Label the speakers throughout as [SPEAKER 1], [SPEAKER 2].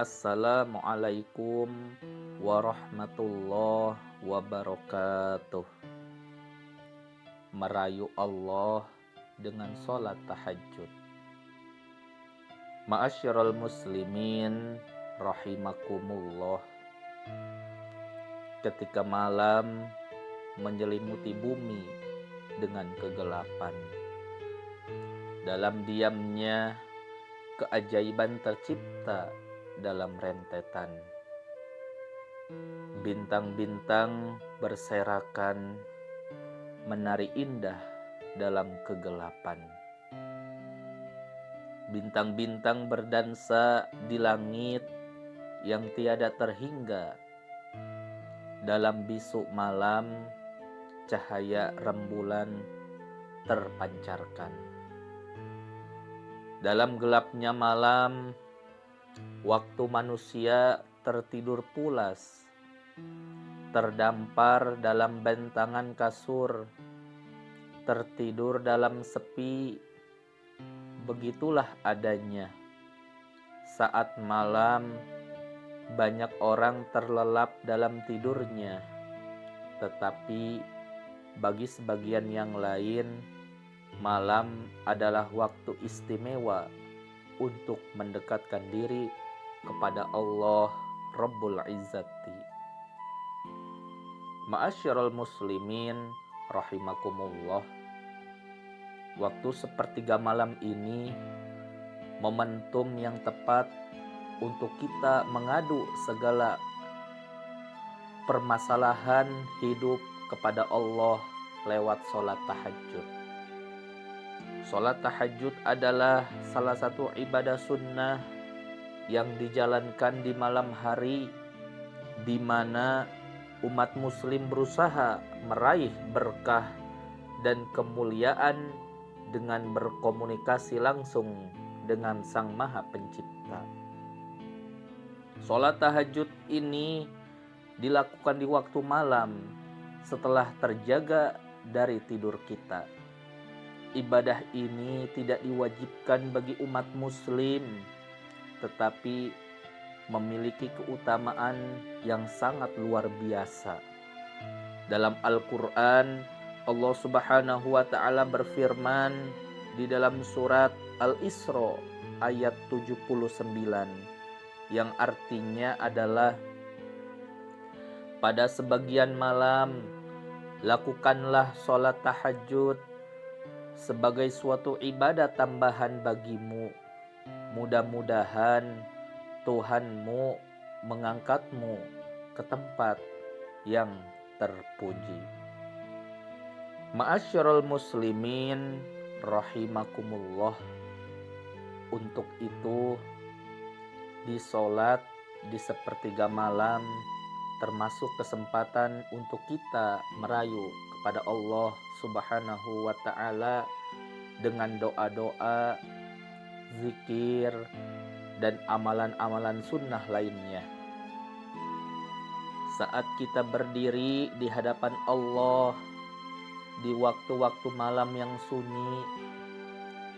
[SPEAKER 1] Assalamualaikum warahmatullahi wabarakatuh. Merayu Allah dengan sholat tahajud. Ma'asyiral muslimin rahimakumullah. Ketika malam menyelimuti bumi dengan kegelapan, dalam diamnya keajaiban tercipta dalam rentetan. Bintang-bintang berserakan, menari indah dalam kegelapan. Bintang-bintang berdansa di langit yang tiada terhingga. Dalam bisu malam, cahaya rembulan terpancarkan. Dalam gelapnya malam, waktu manusia tertidur pulas, terdampar dalam bentangan kasur, tertidur dalam sepi. Begitulah adanya saat malam banyak orang terlelap dalam tidurnya, tetapi bagi sebagian yang lain, malam adalah waktu istimewa untuk mendekatkan diri kepada Allah Rabbul Izzati. Ma'asyiral muslimin rahimakumullah. Waktu sepertiga malam ini momentum yang tepat untuk kita mengadu segala permasalahan hidup kepada Allah lewat sholat tahajud. Sholat tahajud adalah salah satu ibadah sunnah yang dijalankan di malam hari, di mana umat muslim berusaha meraih berkah dan kemuliaan dengan berkomunikasi langsung dengan Sang Maha Pencipta. Sholat tahajud ini dilakukan di waktu malam setelah terjaga dari tidur kita. Ibadah ini tidak diwajibkan bagi umat muslim, tetapi memiliki keutamaan yang sangat luar biasa. Dalam Al-Quran, Allah Subhanahu wa Ta'ala berfirman di dalam surat Al-Isra ayat 79, yang artinya adalah, pada sebagian malam lakukanlah sholat tahajud sebagai suatu ibadah tambahan bagimu. Mudah-mudahan Tuhanmu mengangkatmu ke tempat yang terpuji. Ma'asyiral muslimin rahimakumullah. Untuk itu, di sholat di sepertiga malam termasuk kesempatan untuk kita merayu kepada Allah Subhanahu wa Ta'ala dengan doa-doa, zikir, dan amalan-amalan sunnah lainnya. Saat kita berdiri di hadapan Allah di waktu-waktu malam yang sunyi,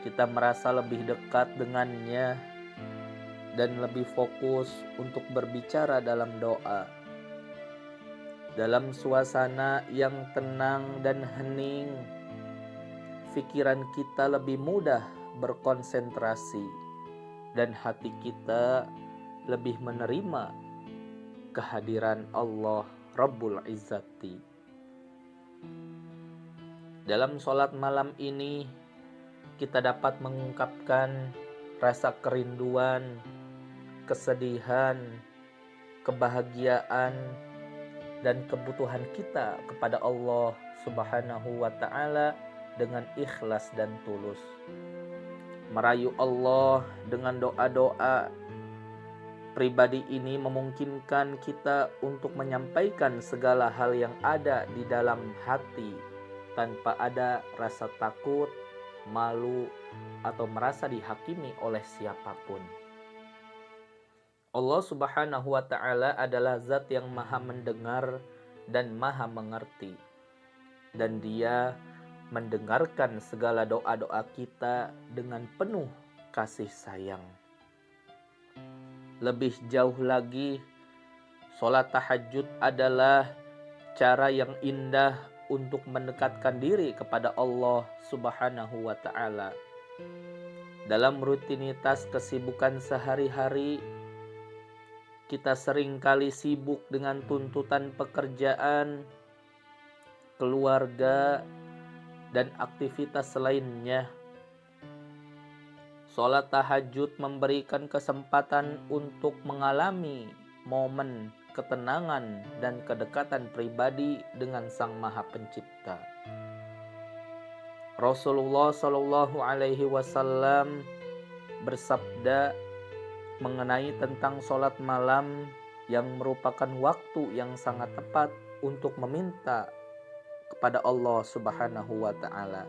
[SPEAKER 1] kita merasa lebih dekat dengannya dan lebih fokus untuk berbicara dalam doa. Dalam suasana yang tenang dan hening, pikiran kita lebih mudah berkonsentrasi dan hati kita lebih menerima kehadiran Allah Rabbul Izzati. Dalam sholat malam ini, kita dapat mengungkapkan rasa kerinduan, kesedihan, kebahagiaan, dan kebutuhan kita kepada Allah Subhanahu wa Ta'ala dengan ikhlas dan tulus. Merayu Allah dengan doa-doa pribadi ini memungkinkan kita untuk menyampaikan segala hal yang ada di dalam hati tanpa ada rasa takut, malu, atau merasa dihakimi oleh siapapun. Allah Subhanahu wa Ta'ala adalah zat yang maha mendengar dan maha mengerti, dan Dia mendengarkan segala doa-doa kita dengan penuh kasih sayang. Lebih jauh lagi, sholat tahajud adalah cara yang indah untuk mendekatkan diri kepada Allah Subhanahu wa Ta'ala. Dalam rutinitas kesibukan sehari-hari, kita seringkali sibuk dengan tuntutan pekerjaan, keluarga, dan aktivitas lainnya. Sholat tahajud memberikan kesempatan untuk mengalami momen ketenangan dan kedekatan pribadi dengan Sang Maha Pencipta. Rasulullah Shallallahu Alaihi Wasallam bersabda mengenai tentang sholat malam yang merupakan waktu yang sangat tepat untuk meminta kepada Allah Subhanahu wa Ta'ala.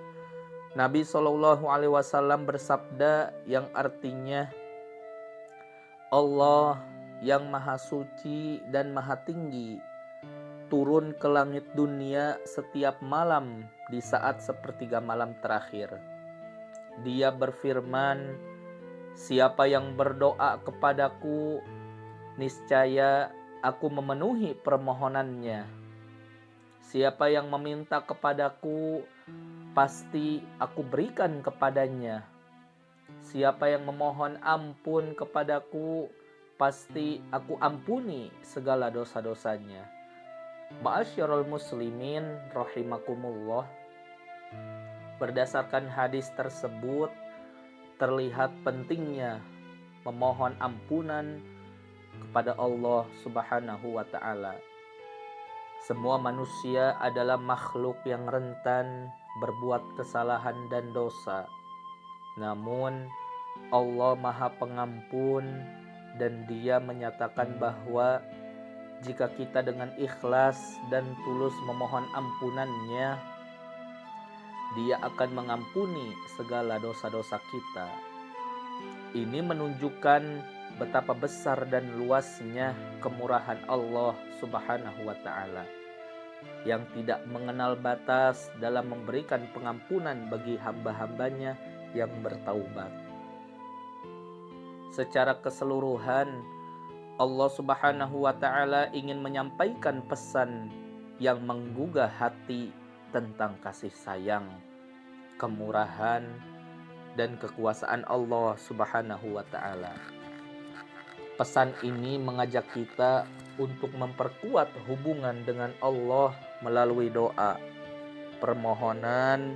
[SPEAKER 1] Nabi Shallallahu Alaihi Wasallam bersabda yang artinya, Allah yang maha suci dan maha tinggi turun ke langit dunia setiap malam di saat sepertiga malam terakhir. Dia berfirman, siapa yang berdoa kepadaku, niscaya aku memenuhi permohonannya. Siapa yang meminta kepadaku, pasti aku berikan kepadanya. Siapa yang memohon ampun kepadaku, pasti aku ampuni segala dosa-dosanya. Ma'asyiral muslimin rahimakumullah. Berdasarkan hadis tersebut, terlihat pentingnya memohon ampunan kepada Allah Subhanahu wa Ta'ala. Semua manusia adalah makhluk yang rentan berbuat kesalahan dan dosa. Namun Allah Maha Pengampun, dan Dia menyatakan bahwa jika kita dengan ikhlas dan tulus memohon ampunan-Nya, Dia akan mengampuni segala dosa-dosa kita. Ini menunjukkan betapa besar dan luasnya kemurahan Allah Subhanahu wa Ta'ala yang tidak mengenal batas dalam memberikan pengampunan bagi hamba-hambanya yang bertaubat. Secara keseluruhan, Allah Subhanahu wa Ta'ala ingin menyampaikan pesan yang menggugah hati tentang kasih sayang, kemurahan, dan kekuasaan Allah Subhanahu wa Ta'ala. Pesan ini mengajak kita untuk memperkuat hubungan dengan Allah melalui doa, permohonan,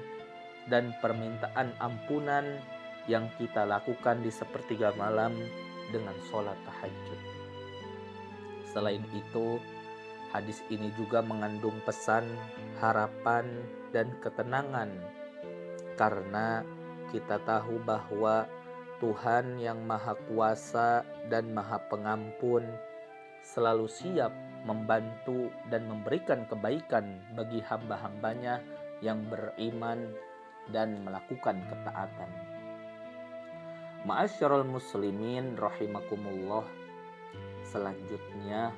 [SPEAKER 1] dan permintaan ampunan yang kita lakukan di sepertiga malam dengan sholat tahajud. Selain itu, hadis ini juga mengandung pesan harapan dan ketenangan, karena kita tahu bahwa Tuhan yang Maha Kuasa dan Maha Pengampun selalu siap membantu dan memberikan kebaikan bagi hamba-hambanya yang beriman dan melakukan ketaatan. Ma'asyiral muslimin rahimakumullah. Selanjutnya,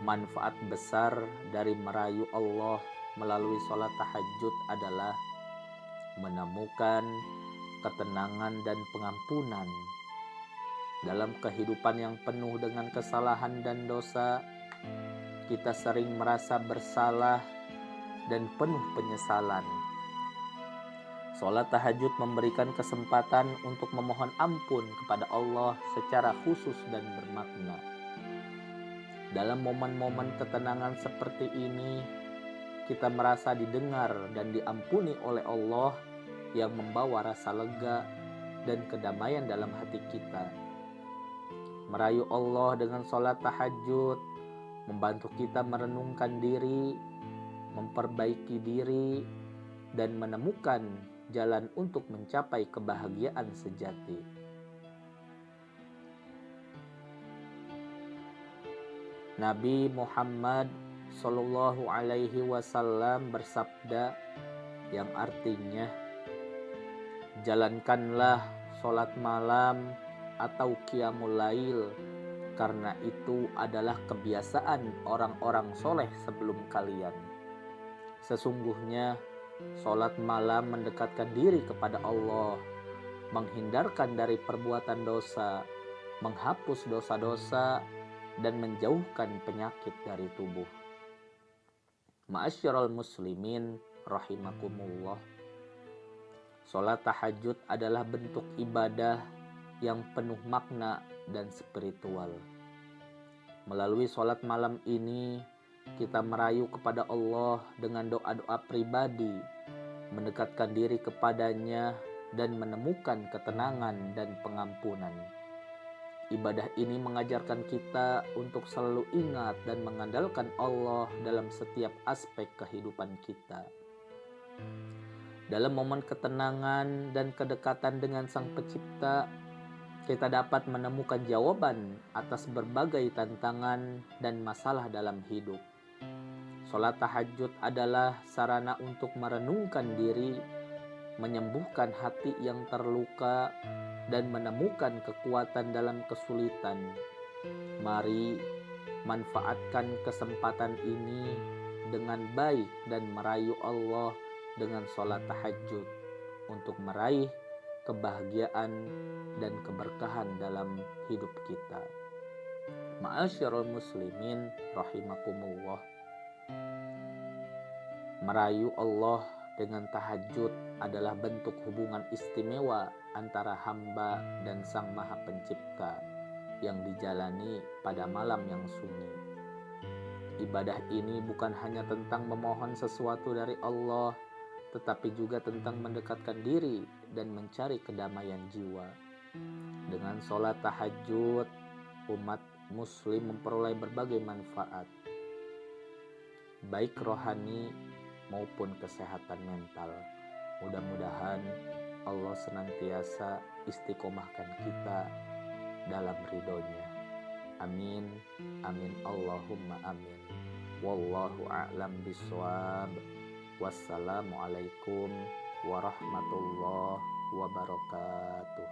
[SPEAKER 1] manfaat besar dari merayu Allah melalui sholat tahajud adalah menemukan ketenangan dan pengampunan. Dalam kehidupan yang penuh dengan kesalahan dan dosa, kita sering merasa bersalah dan penuh penyesalan. Sholat tahajud memberikan kesempatan untuk memohon ampun kepada Allah secara khusus dan bermakna. Dalam momen-momen ketenangan seperti ini, kita merasa didengar dan diampuni oleh Allah yang membawa rasa lega dan kedamaian dalam hati kita. Merayu Allah dengan sholat tahajud membantu kita merenungkan diri, memperbaiki diri, dan menemukan jalan untuk mencapai kebahagiaan sejati. Nabi Muhammad Sallallahu Alaihi Wasallam bersabda yang artinya, jalankanlah sholat malam atau qiyamul lail, karena itu adalah kebiasaan orang-orang soleh sebelum kalian. Sesungguhnya sholat malam mendekatkan diri kepada Allah, menghindarkan dari perbuatan dosa, menghapus dosa-dosa, dan menjauhkan penyakit dari tubuh. Ma'asyiral muslimin rahimakumullah. Salat tahajud adalah bentuk ibadah yang penuh makna dan spiritual. Melalui salat malam ini, kita merayu kepada Allah dengan doa-doa pribadi, mendekatkan diri kepadanya, dan menemukan ketenangan dan pengampunan. Ibadah ini mengajarkan kita untuk selalu ingat dan mengandalkan Allah dalam setiap aspek kehidupan kita. Dalam momen ketenangan dan kedekatan dengan Sang Pencipta, kita dapat menemukan jawaban atas berbagai tantangan dan masalah dalam hidup. Salat tahajud adalah sarana untuk merenungkan diri, menyembuhkan hati yang terluka, dan menemukan kekuatan dalam kesulitan. Mari manfaatkan kesempatan ini dengan baik dan merayu Allah dengan salat tahajud untuk meraih kebahagiaan dan keberkahan dalam hidup kita. Ma'asyiral muslimin rahimakumullah. Merayu Allah dengan tahajud adalah bentuk hubungan istimewa antara hamba dan Sang Maha Pencipta yang dijalani pada malam yang sunyi. Ibadah ini bukan hanya tentang memohon sesuatu dari Allah, tetapi juga tentang mendekatkan diri dan mencari kedamaian jiwa. Dengan sholat tahajud, umat muslim memperoleh berbagai manfaat, baik rohani maupun kesehatan mental. Mudah-mudahan Allah senantiasa istiqomahkan kita dalam ridhonya. Amin, amin, Allahumma amin. Wallahu a'lam bishawab. Wassalamualaikum warahmatullahi wabarakatuh.